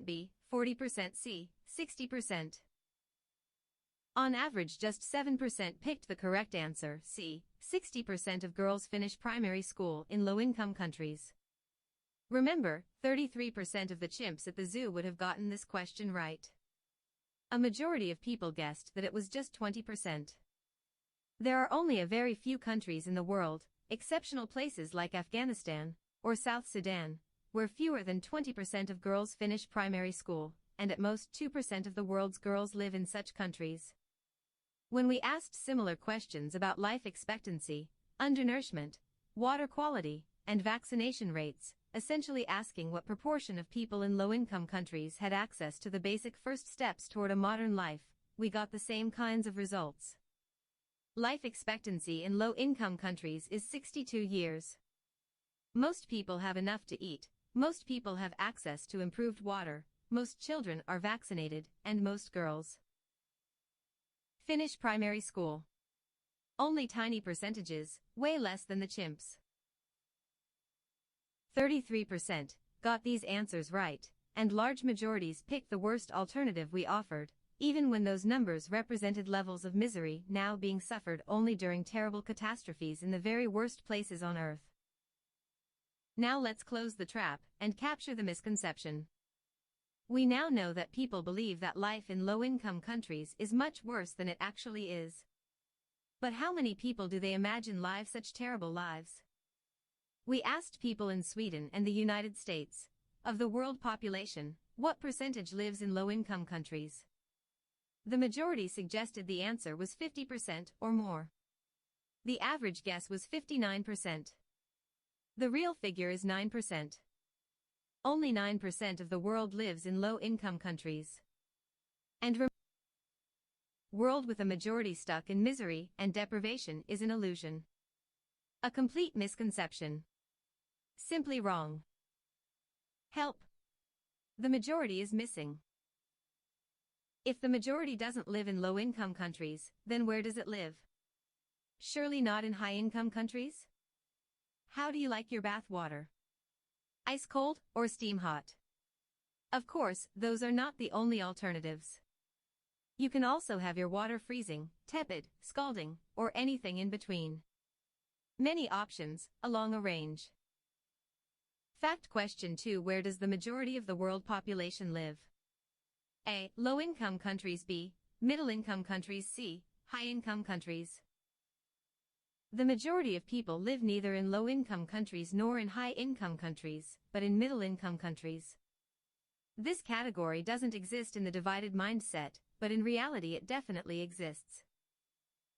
B, 40% C, 60%. On average, just 7% picked the correct answer, C. 60% of girls finish primary school in low-income countries. Remember, 33% of the chimps at the zoo would have gotten this question right. A majority of people guessed that it was just 20%. There are only a very few countries in the world, exceptional places like Afghanistan or South Sudan, where fewer than 20% of girls finish primary school, and at most 2% of the world's girls live in such countries. When we asked similar questions about life expectancy, undernourishment, water quality, and vaccination rates, essentially asking what proportion of people in low-income countries had access to the basic first steps toward a modern life, we got the same kinds of results. Life expectancy in low-income countries is 62 years. Most people have enough to eat, most people have access to improved water, most children are vaccinated, and most girls finish primary school. Only tiny percentages, way less than the chimps. 33% got these answers right, and large majorities picked the worst alternative we offered, even when those numbers represented levels of misery now being suffered only during terrible catastrophes in the very worst places on Earth. Now let's close the trap and capture the misconception. We now know that people believe that life in low-income countries is much worse than it actually is. But how many people do they imagine live such terrible lives? We asked people in Sweden and the United States, of the world population, what percentage lives in low-income countries? The majority suggested the answer was 50% or more. The average guess was 59%. The real figure is 9%. Only 9% of the world lives in low-income countries. And world with a majority stuck in misery and deprivation is an illusion. A complete misconception. Simply wrong. Help. The majority is missing. If the majority doesn't live in low-income countries, then where does it live? Surely not in high-income countries? How do you like your bath water? Ice cold or steam hot? Of course, those are not the only alternatives. You can also have your water freezing, tepid, scalding, or anything in between. Many options, along a range. Fact question 2. Where does the majority of the world population live? A. Low-income countries. B. Middle-income countries. C. High-income countries. The majority of people live neither in low-income countries nor in high-income countries, but in middle-income countries. This category doesn't exist in the divided mindset, but in reality it definitely exists.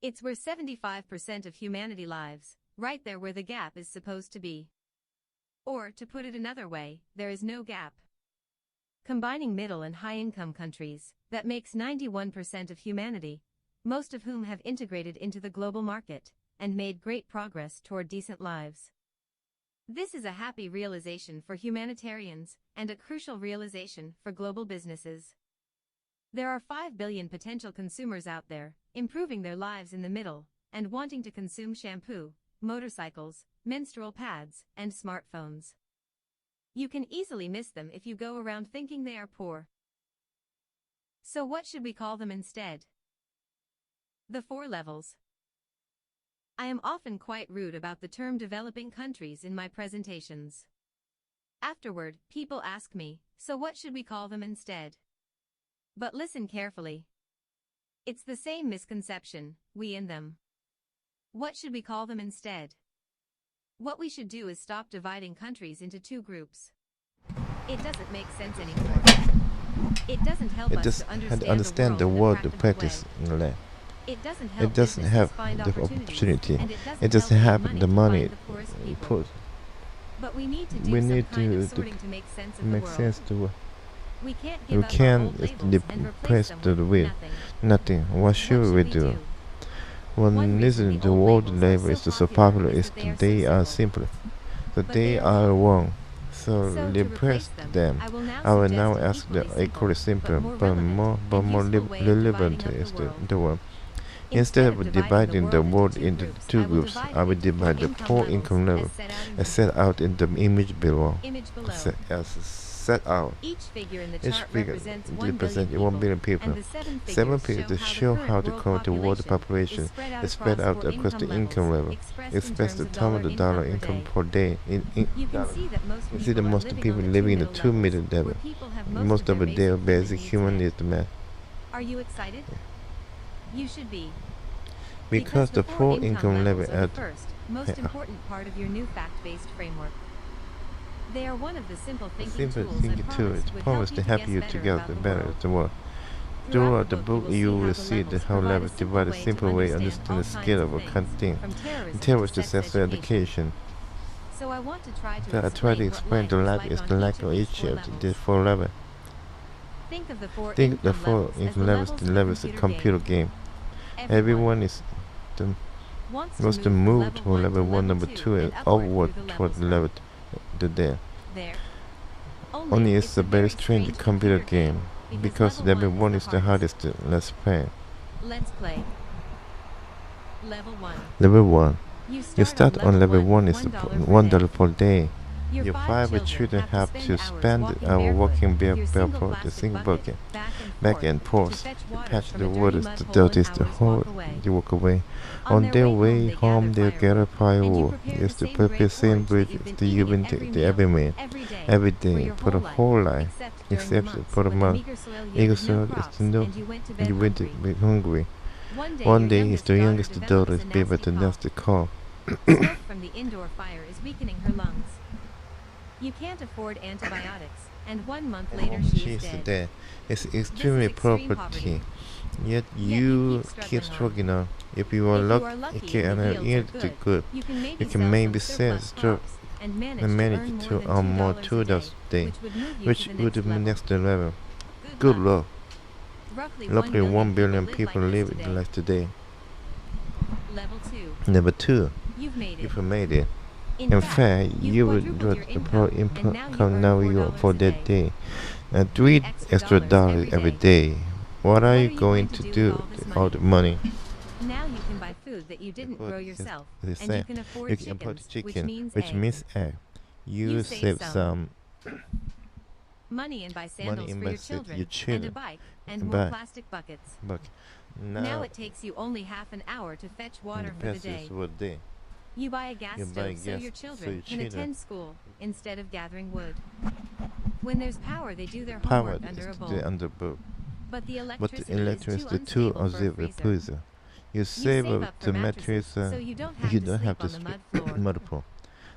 It's where 75% of humanity lives, right there where the gap is supposed to be. Or, to put it another way, there is no gap. Combining middle and high-income countries, that makes 91% of humanity, most of whom have integrated into the global market and made great progress toward decent lives. This is a happy realization for humanitarians and a crucial realization for global businesses. There are 5 billion potential consumers out there, improving their lives in the middle, and wanting to consume shampoo, motorcycles, menstrual pads, and smartphones. You can easily miss them if you go around thinking they are poor. So what should we call them instead? The 4 levels. I am often quite rude about the term developing countries in my presentations. Afterward, people ask me, so what should we call them instead? But listen carefully. It's the same misconception, we and them. What should we call them instead? What we should do is stop dividing countries into 2 groups. It doesn't make sense anymore. It doesn't help us to understand the world in a practical way. It doesn't have the opportunity. It doesn't have the money put. But we need to do some kind of sorting to make sense of the world. We can't replace the wheel. Nothing. What should we do? One reason the world labor is so popular is that they are simple. That they are wrong. So replace them. I will now ask the equally simple but more relevant is the one. Instead of dividing the world into 2 groups, I will divide the poor income level as set out in the image below as set out. Each figure in the Each chart figure represents represents 1 1 billion people. and the 7 figures figures show how the current world population is spread out across the income level, expressed in terms of the dollar income per day. You can see that You see that most people living in the 2 middle level. Most of their basic human needs met. Are you excited? You should be. Because the 4 income level are at the first, most important part of your new fact-based framework. They are one of the simple thinking tools I promise to help you to get better at the world. Throughout the book, you will see how levels divide a simple way to understand the scale of a thing, terrorist to sexual education. So I want to try to explain the lack of each of the 4 levels. Think of the 4 income levels, the levels of a computer game. Everyone wants to move toward level 1, level 2, and upward toward level there. Only it's a very strange computer game, because level 1 is the hardest. Let's play. Let's play. Level 1. Level 1. You start on level 1 is $1 per day. Your 5 children have to spend hours walking barefoot to sing bucket, back and forth. You patch the water, the dirt is the hole. You walk away. On their way home, they gather firewood. It's the perfect same bridge that you've been to every man, every day, for the whole life, except for the month. Eagle soil is to know, and you went to be hungry. One day, it's the youngest daughter's baby to nest the call. Smoke from the indoor fire is weakening her lungs. You can't afford antibiotics, and 1 month later she is dead. It's extremely poverty. Yet you keep struggling on. If you are lucky and are eating good, you can maybe sell drugs and manage to earn more $2 a day, which would be next level. Good luck. Roughly 1 billion people live in life today. Level 2. You've made it. In fact, you will get the pro income now for that day. $3 extra every day. What are you going to do with all the money? Now you can buy food that you didn't grow yourself, and you can afford chickens, which means egg. You save some money and buy sandals for your children, and a bike, and more plastic buckets. Now it takes you only half an hour to fetch water for the day. You buy a gas stove so your children can attend school instead of gathering wood. When there's power, they do their homework under a bulb. But the electricity is too unstable. You save up the mattress so you don't have to sleep on the mud floor.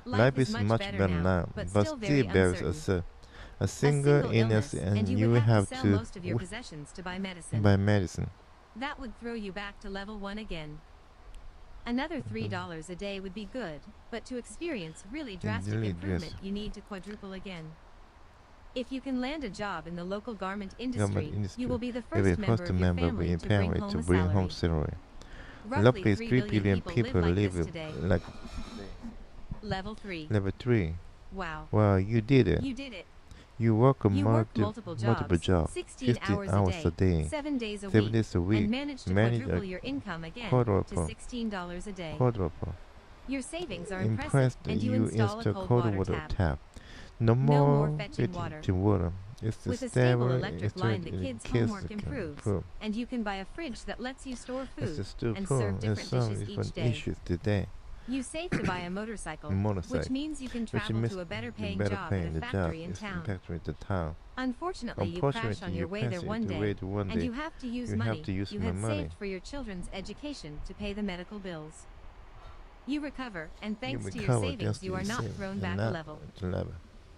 Life is much better now, but still bears a single illness, and you will have to most of your possessions to buy medicine. That would throw you back to level 1 again. Another $3 a day would be good, but to experience really drastic improvement, you need to quadruple again. If you can land a job in the local garment industry, you will be the first member of your family to bring home a salary. Roughly 3 billion people live like Level 3. Level 3. Wow. Wow, you did it. You work multiple jobs, 16 hours a day, 7 days a week, and managed to quadruple your income again to $16 a day. Your savings are impressive, and you install a cold water tap. No more fetching water. It's with a stable electric line, the kids' homework improves, and you can buy a fridge that lets you store food and serve different dishes each day. You save to buy a motorcycle, which means you can travel to a better-paying job at a factory in town. Unfortunately, you crash on your way there one day, and you have to use money you had saved for your children's education to pay the medical bills. You recover, and thanks to your savings, you are not thrown back a level.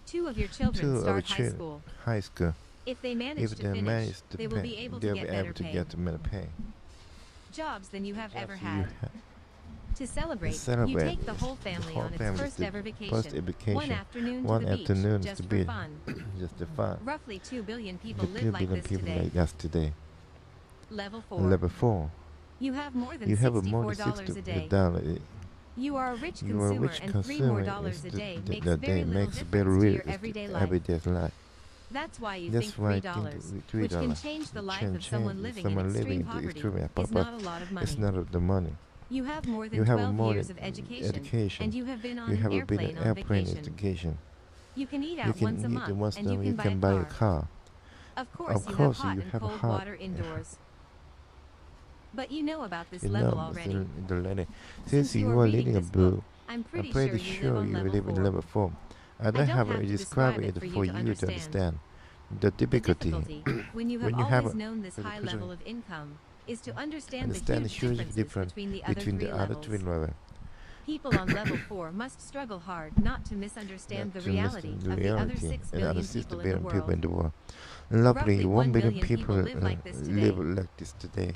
2 of your children start high school. If they manage to finish, they will be able to get better pay. Jobs than you have ever had. To celebrate, you take the whole family on its first ever vacation. One afternoon to the beach, just for fun. Roughly 2 billion people live like this today. Level 4. You have more than $64 a day. You are a rich consumer, and $3 more a day makes very little difference to your everyday life. That's why you think $3, which can change the life of someone living in extreme poverty, is not a lot of money. It's not the money. You have more than 12 years of education, and you have been on an airplane on vacation. You can eat You out can once a eat month, once and a you month. can You buy can buy a a car. car. Of course, you course, have hot you and have cold hot. water indoors. But you know about this You level know, already. the letter. Since Since you you are are reading reading a this book, book, I'm I'm pretty pretty sure you live sure on you level live in 4. level 4. I I don't don't have have to to describe describe it it for for you to you to understand. understand. The The difficulty difficulty, when you have when you have always a known this high person level of income, is to understand the understand the huge huge differences difference between the other between three the other three levels. levels. People on level 4 must struggle hard not to misunderstand the To miss reality the of the other reality 6 and other billion 6 people in the billion people in world. the world. Lovely, Roughly 1 1 billion billion people people live like this live today. like this today.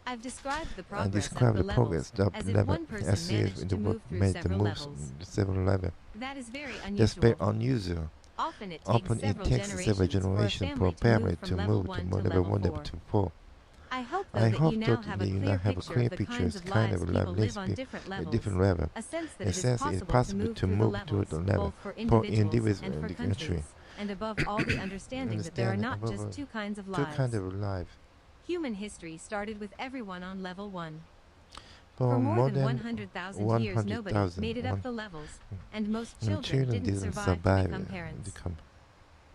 I've described the And progress describe of the the progress levels of as the if level one person as if managed in to the move through made the several moves levels. several levels. That is very That's very unusual. unusual. Often it Often takes it takes several generations for a family to move from level 1 level to 4. I hope, though, I that hope you that now have a you clear now have a picture clear of the picture kinds of of kind lives of people live life on different a levels, different level. a sense that A it is sense it's possible to move through the levels, level, both for for individuals and individuals for and the country. countries, and above all the understanding that there are not just two kinds of Two kind lives. of life. Human history started with everyone on level 1. For For more than than 100,000 years, nobody 100,000 made it up the levels, and most children children didn't survive to become to parents. become.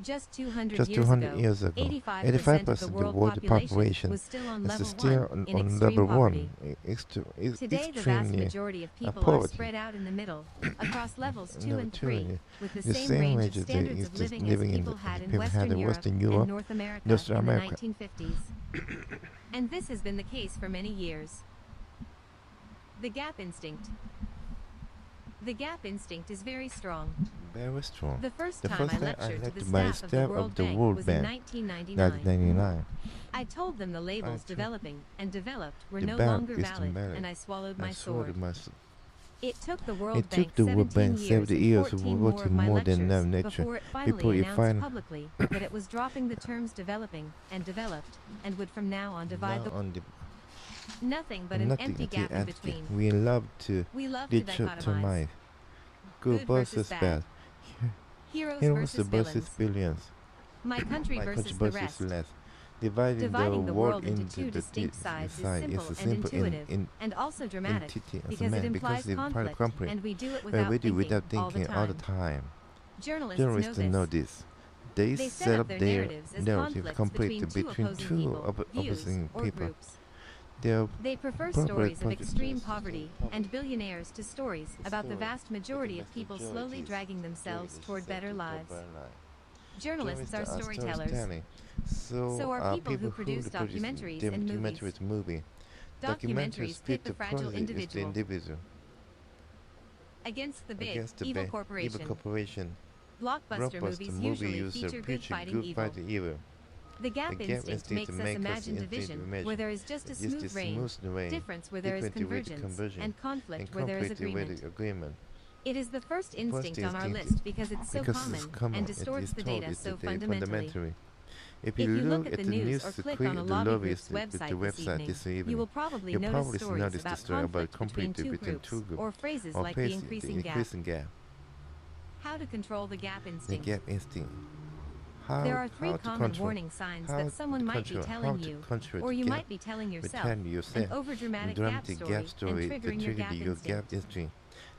Just 200 Just years 200 ago, years ago, 85% of the world population was still on is level still 1 in on extreme level poverty. 1. Today, the vast majority of people are poverty. spread out in the middle, across levels 2 Level and 2, 3, with the the same same range range of as standards is of just living as living in people the- had in people had in Western Europe and North America North in the America. 1950s. And this has been the case for many years. The gap instinct. The gap instinct is very strong. Very strong. The first The time first I time lectured to the my staff of the World Bank was in 1999. 1999. I told them the labels told- developing and developed were The no bank longer is valid, invalid. and I swallowed I my sword. It took the World It Bank took the World 17 Bank years 70 and years 14 more of my more than lectures nature before it before finally it announced publicly that it was dropping the terms developing and developed, and would from now on divide the on the nothing but an empty gap in between. We love to We love to dichotomize. Good versus bad. Heroes Heroes versus versus villains. billions. My country My versus country the rest. less. Dividing the world into two distinct sides is simple and intuitive, and also dramatic, because it implies conflict, and we do it without thinking all the time. Journalists know this. They set up their narratives as conflicts between two opposing people. groups. They They prefer stories of extreme poverty and billionaires to stories about the vast majority of people slowly dragging themselves toward better lives. Journalists are storytellers. So are people who produce documentaries and movies. Documentaries pit the fragile individual against the big, evil corporation. Blockbuster movies usually feature good fighting evil. The gap instinct makes us imagine division where there is just a smooth range, difference where there is convergence, and conflict where there is agreement. It is the first instinct on our list because it's so common and distorts the data so fundamentally. If you look at the news or click on a lobby group's website this evening, you will probably notice stories about conflict between two groups, or phrases like the increasing gap. How to control the gap instinct. There are 3 common warning signs that someone might be telling you, or you might be telling yourself, an overdramatic gap story and triggering your gap instinct.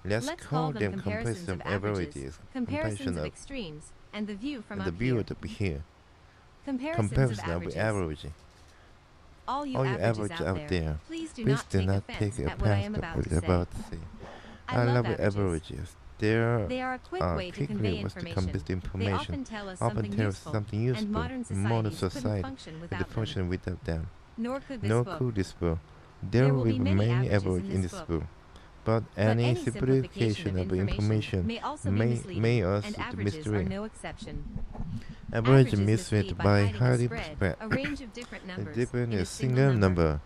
Let's call them comparisons of averages, comparisons of extremes, and the view from up here. Comparisons of averages. All you averages out there, please do not take offense at what I am about to say. I love averages. They are a quick way to convey information. They often tell us something useful, and modern society couldn't function without them. Nor could this book. There will be many averages in this book. But any simplification of information may also be misleading, and averages are no exception. Average misread by highly spread a range of different numbers different in a single number.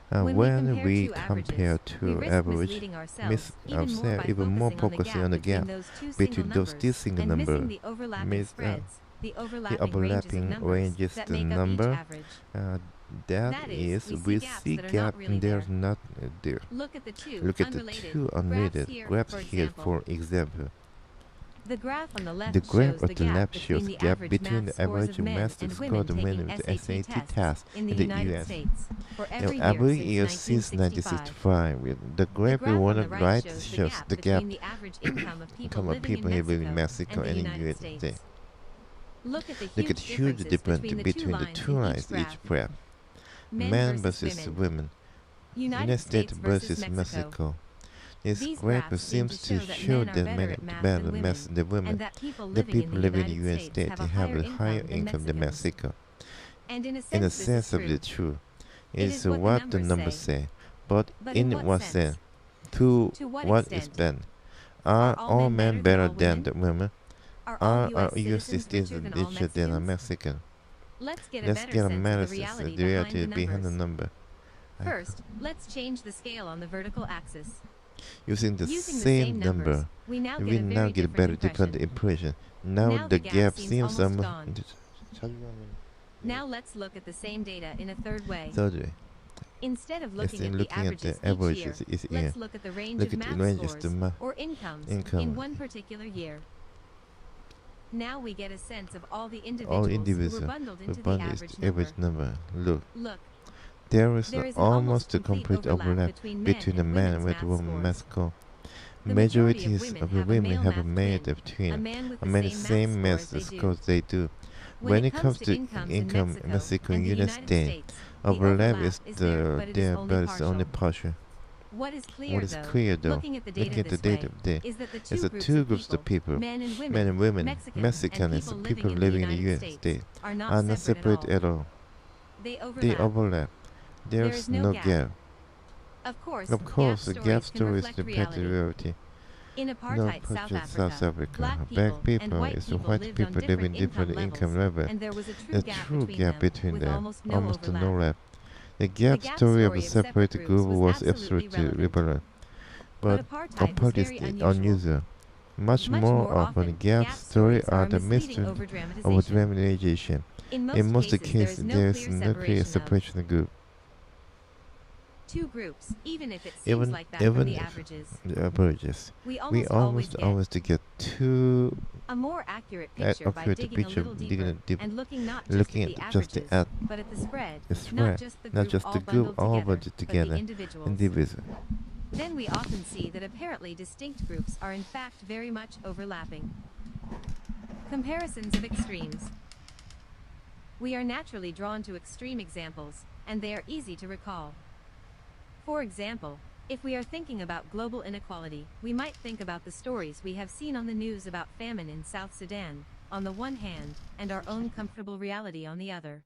When we compare two averages, miss ourselves even more focusing on the gap between those two single numbers. The overlapping ranges the number. That is, we see gap there's not there. Look at the two unrelated graphs here, for example. The graph on the left The graph shows on the the gap left shows between the gap average between math the scores average of men math and score women of men taking with SAT SAT tests tests in the in the United US. States for every Every year year since since 1965. 1965, the The graph graph on on the the right right shows shows the the gap gap between the average income of people income of living people in who live in Mexico Mexico and and the in the United USA. States. Look at the Look at huge huge differences difference between the two lines in each graph. Men Men versus versus women. women. United States versus Mexico. This These graph graphs seem seems to to show show that that men are men better are at math better than than women, the and women. that people The living in people the living in the United US States state have a higher higher income income than than Mexicans. Mexico. And in a In a sense, this sense of the is true. truth, It is is what what the the numbers say. say, but But in in what what sense? sense? To To what what extent? extent? Are Are all men better all than women? the women? Are all Are U.S. US citizens richer citizens than all richer than a Mexicans? Mexican? Let's get a Let's better get a sense of better the sense of reality the reality behind the behind the numbers. number. First, let's change the scale on the vertical axis. Using the Using the same same numbers, number, we now we get a now very get a better different impression. impression. Now Now the the gap gap seems seems almost almost. gone. Now let's look at the same data in a third way. Third way, Instead of instead looking of at the averages each year, let's look at the range look of at the math ranges, scores the or incomes income. in one particular year. Now we get a sense of all the All individuals who were individuals bundled who into the bundle average average number. number. Look, Look, there is there is an almost a complete overlap between between the men men and with women's women math math scores. score. The Majorities majority of the women have a male twin, of twin, a man with the same math math scores they do. When When it comes to income, Mexico and United States, overlap is there, but it's only partial. What is What is clear though, looking at the looking data at the data way, today, is that the two groups of people, men men and women, Mexicans, and people living in the United States, are not separate at all. They overlap. There's no gap. Of course, The gap stories reflect reality. In No apartheid purchase South Africa, black people and white people live in different income levels. and there was a The true gap between them, almost no overlap. The gap story of a separate group was absolutely relevant, but apartheid is unusual. Much more often, gap stories are the mystery of dramatization. In most cases, there is no clear separation of group. Two groups, even if it seems Even like that from the averages, we almost always get two a more accurate picture by digging a little deeper and looking not just at the averages, but at the spread, not just the group all bundled together, but the individuals. Then we often see that apparently distinct groups are in fact very much overlapping. Comparisons of extremes. We are naturally drawn to extreme examples, and they are easy to recall. For example, if we are thinking about global inequality, we might think about the stories we have seen on the news about famine in South Sudan, on the one hand, and our own comfortable reality on the other.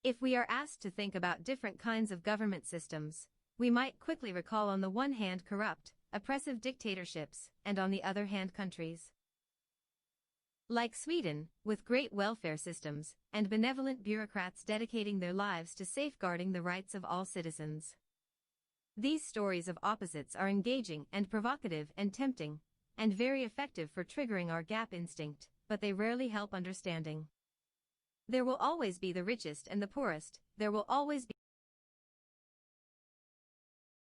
If we are asked to think about different kinds of government systems, we might quickly recall on the one hand corrupt, oppressive dictatorships, and on the other hand countries like Sweden, with great welfare systems, and benevolent bureaucrats dedicating their lives to safeguarding the rights of all citizens. These stories of opposites are engaging and provocative and tempting, and very effective for triggering our gap instinct, but they rarely help understanding. There will always be the richest and the poorest, there will always be